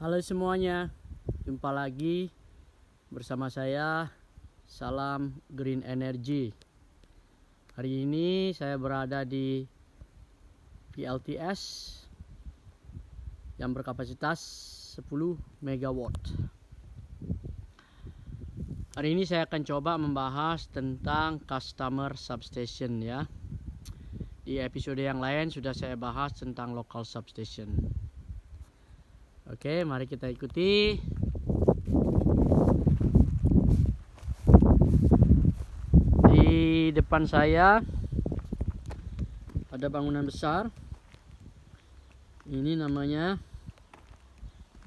Halo semuanya, jumpa lagi bersama saya, Salam Green Energy. Hari ini saya berada di PLTS yang berkapasitas 10 MW. Hari ini saya akan coba membahas tentang customer substation ya. Di episode yang lain sudah saya bahas tentang local substation. Oke, mari kita ikuti. Di depan saya ada bangunan besar. Ini namanya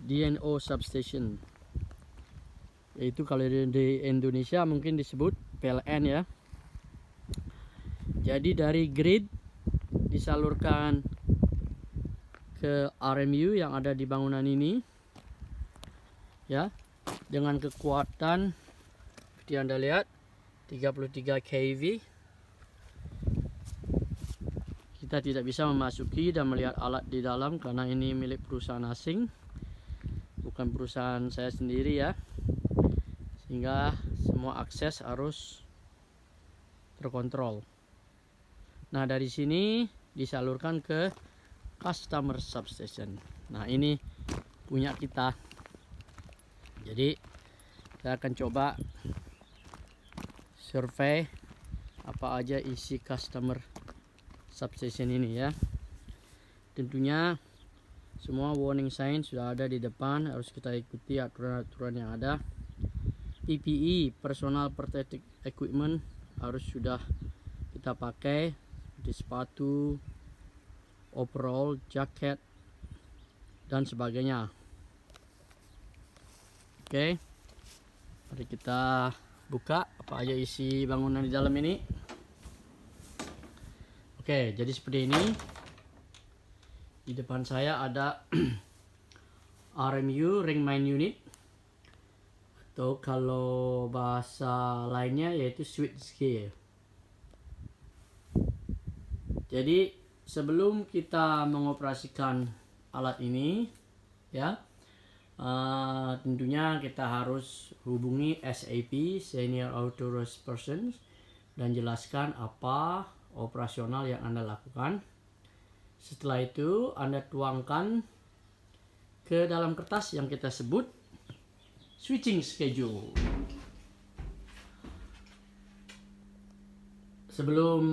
DNO Substation. Yaitu kalau di Indonesia mungkin disebut PLN ya. Jadi dari grid disalurkan ke RMU yang ada di bangunan ini ya, dengan kekuatan seperti Anda lihat 33 kV. Kita tidak bisa memasuki dan melihat alat di dalam karena ini milik perusahaan asing, bukan perusahaan saya sendiri ya, sehingga semua akses harus terkontrol. Nah, dari sini disalurkan ke customer substation. Nah, ini punya kita. Jadi saya akan coba survei apa aja isi customer substation ini ya. Tentunya semua warning sign sudah ada di depan, harus kita ikuti aturan-aturan yang ada. PPE, personal protective equipment, harus sudah kita pakai seperti sepatu, overall, jaket, dan sebagainya. Oke, mari kita buka apa aja isi bangunan di dalam ini. Oke, jadi seperti ini. Di depan saya ada RMU ring main unit, atau kalau bahasa lainnya yaitu switchgear. Jadi sebelum kita mengoperasikan alat ini ya, tentunya kita harus hubungi SAP, Senior Authorized Person, dan jelaskan apa operasional yang Anda lakukan. Setelah itu Anda tuangkan ke dalam kertas yang kita sebut switching schedule. Sebelum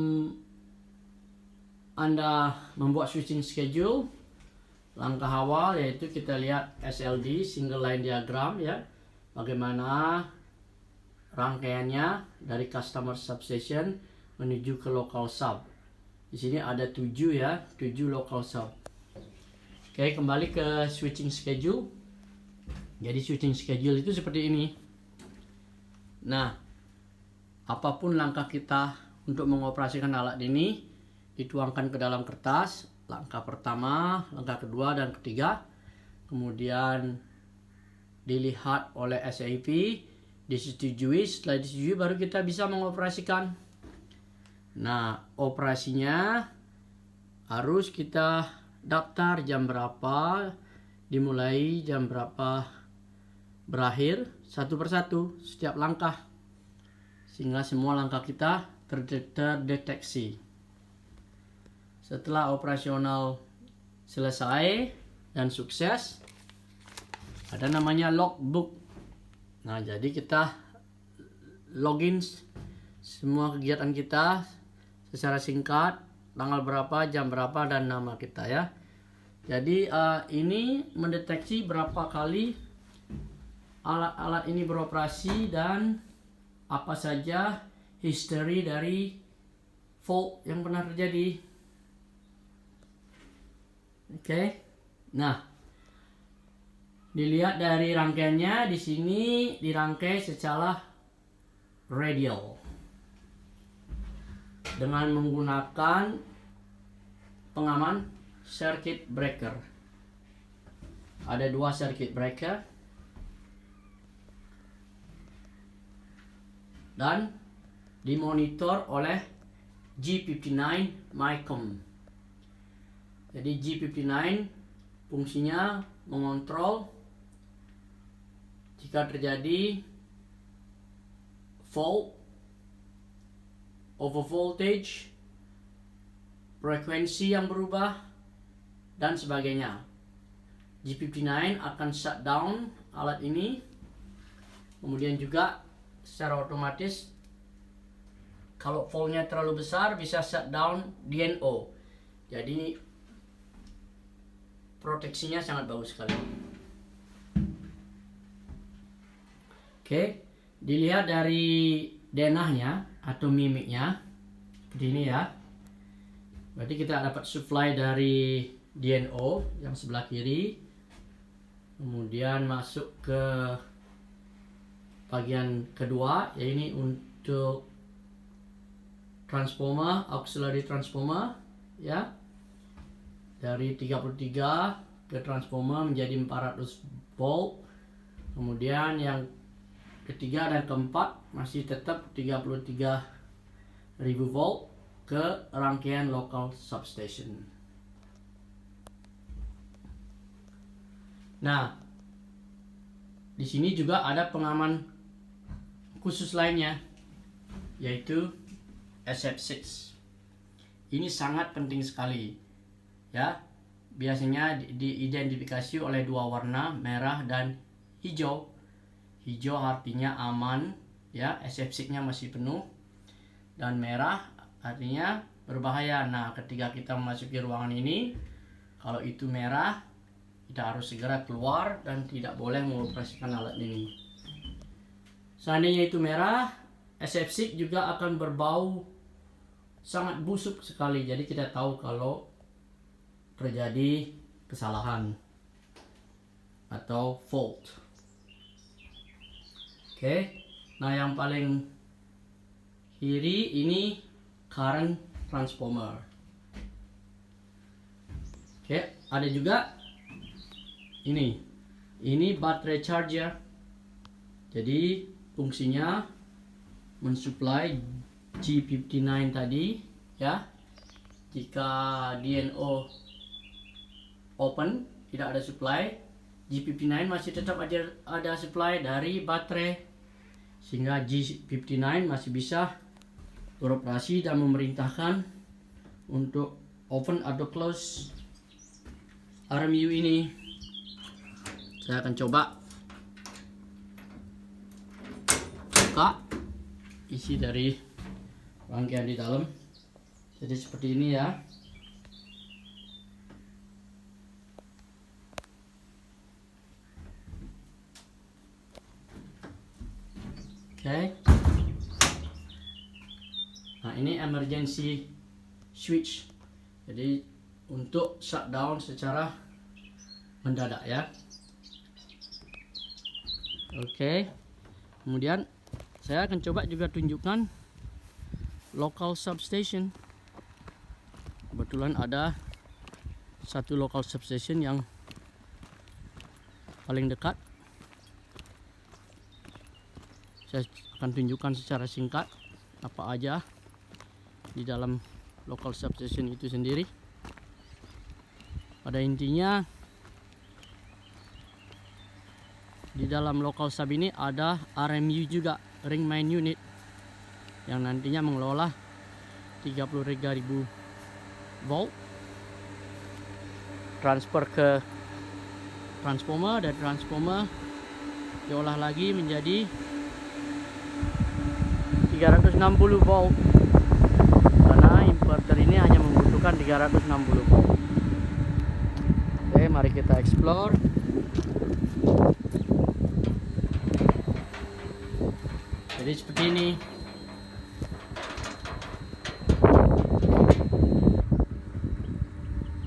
Anda membuat switching schedule, langkah awal yaitu kita lihat SLD, single line diagram ya, bagaimana rangkaiannya dari customer substation menuju ke local sub. Di sini ada 7 ya, 7 local sub. Oke, kembali ke switching schedule. Jadi switching schedule itu seperti ini. Nah, apapun langkah kita untuk mengoperasikan alat ini dituangkan ke dalam kertas. Langkah pertama, langkah kedua, dan ketiga. Kemudian dilihat oleh SAP, disetujui. Setelah disetujui baru kita bisa mengoperasikan. Nah, operasinya harus kita daftar jam berapa, dimulai jam berapa, berakhir satu persatu setiap langkah, sehingga semua langkah kita terdeteksi. Setelah operasional selesai dan sukses, ada namanya logbook. Nah, jadi kita login semua kegiatan kita secara singkat, tanggal berapa, jam berapa, dan nama kita ya. Jadi ini mendeteksi berapa kali alat-alat ini beroperasi dan apa saja history dari fault yang pernah terjadi. Oke. Nah, dilihat dari rangkaiannya, di sini dirangkai secara radial dengan menggunakan pengaman circuit breaker. Ada 2 circuit breaker dan dimonitor oleh G59 MICOM. Jadi G59 fungsinya mengontrol jika terjadi fault, over voltage, frekuensi yang berubah, dan sebagainya. G59 akan shutdown alat ini. Kemudian juga secara otomatis kalau voltnya terlalu besar bisa shutdown DNO. Jadi proteksinya sangat bagus sekali. Oke, dilihat dari denahnya atau mimiknya seperti ini ya. Berarti kita dapat supply dari DNO yang sebelah kiri, kemudian masuk ke bagian kedua, yaitu untuk transformer, auxiliary transformer ya, dari 33 ke transformer menjadi 400 volt. Kemudian yang ketiga dan keempat masih tetap 33.000 volt ke rangkaian local substation. Nah, di sini juga ada pengaman khusus lainnya, yaitu SF6. Ini sangat penting sekali ya. Biasanya diidentifikasi oleh dua warna, merah dan hijau. Hijau artinya aman ya, SF6-nya masih penuh, dan merah artinya berbahaya. Nah, ketika kita memasuki ruangan ini, kalau itu merah, kita harus segera keluar dan tidak boleh mengoperasikan alat ini. Seandainya itu merah, SF6 juga akan berbau sangat busuk sekali. Jadi kita tahu kalau terjadi kesalahan atau fault. Oke, nah yang paling kiri ini current transformer. Oke, ada juga ini baterai charger. Jadi fungsinya mensuplai G59 tadi ya. Jika DNO open, tidak ada supply, G59 masih tetap ada supply dari baterai, sehingga G59 masih bisa beroperasi dan memerintahkan untuk open atau close RMU ini. Saya akan coba buka isi dari rangkaian di dalam. Jadi seperti ini ya. Oke. Nah, ini emergency switch. Jadi untuk shutdown secara mendadak ya. Oke. Kemudian saya akan coba juga tunjukkan local substation. Kebetulan ada satu local substation yang paling dekat. Saya akan tunjukkan secara singkat apa aja di dalam local substation itu sendiri. Pada intinya di dalam local sub ini ada RMU juga, ring main unit, yang nantinya mengelola 33.000 volt, transfer ke transformer, dan transformer diolah lagi menjadi 360 volt, karena inverter ini hanya membutuhkan 360 volt. Oke, mari kita explore. Jadi seperti ini.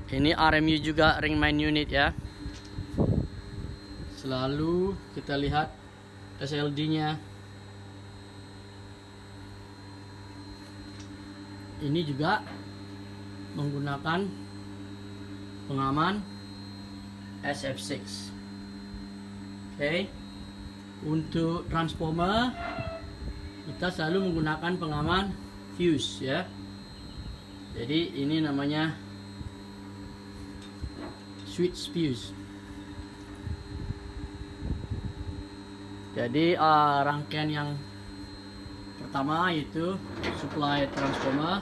Ini RMU juga, ring main unit ya. Selalu kita lihat SLD-nya. Ini juga menggunakan pengaman SF6. Oke. Untuk transformer kita selalu menggunakan pengaman fuse ya. Jadi ini namanya switch fuse. Jadi rangkaian yang pertama yaitu supply transformer,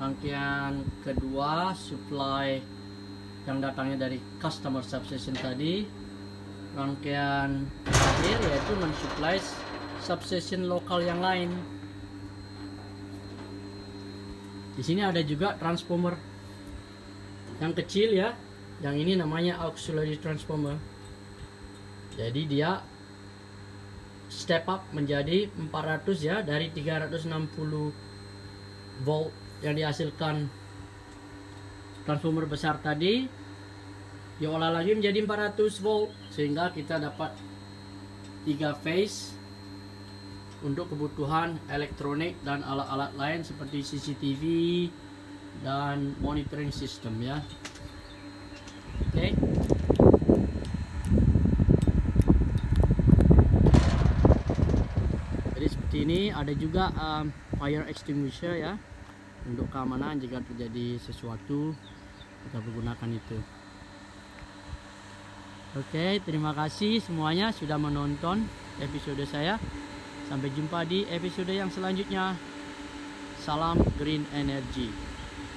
rangkaian kedua supply yang datangnya dari customer substation tadi, rangkaian terakhir yaitu mensupply substation lokal yang lain. Di sini ada juga transformer yang kecil ya, yang ini namanya auxiliary transformer. Jadi dia step up menjadi 400 ya, dari 360 volt yang dihasilkan transformer besar tadi diolah lagi menjadi 400 volt, sehingga kita dapat 3 phase untuk kebutuhan elektronik dan alat-alat lain seperti CCTV dan monitoring system ya. Oke. Jadi seperti ini, ada juga fire extinguisher ya, untuk keamanan jika terjadi sesuatu kita menggunakan itu. Oke, terima kasih semuanya sudah menonton episode saya. Sampai jumpa di episode yang selanjutnya. Salam Green Energy.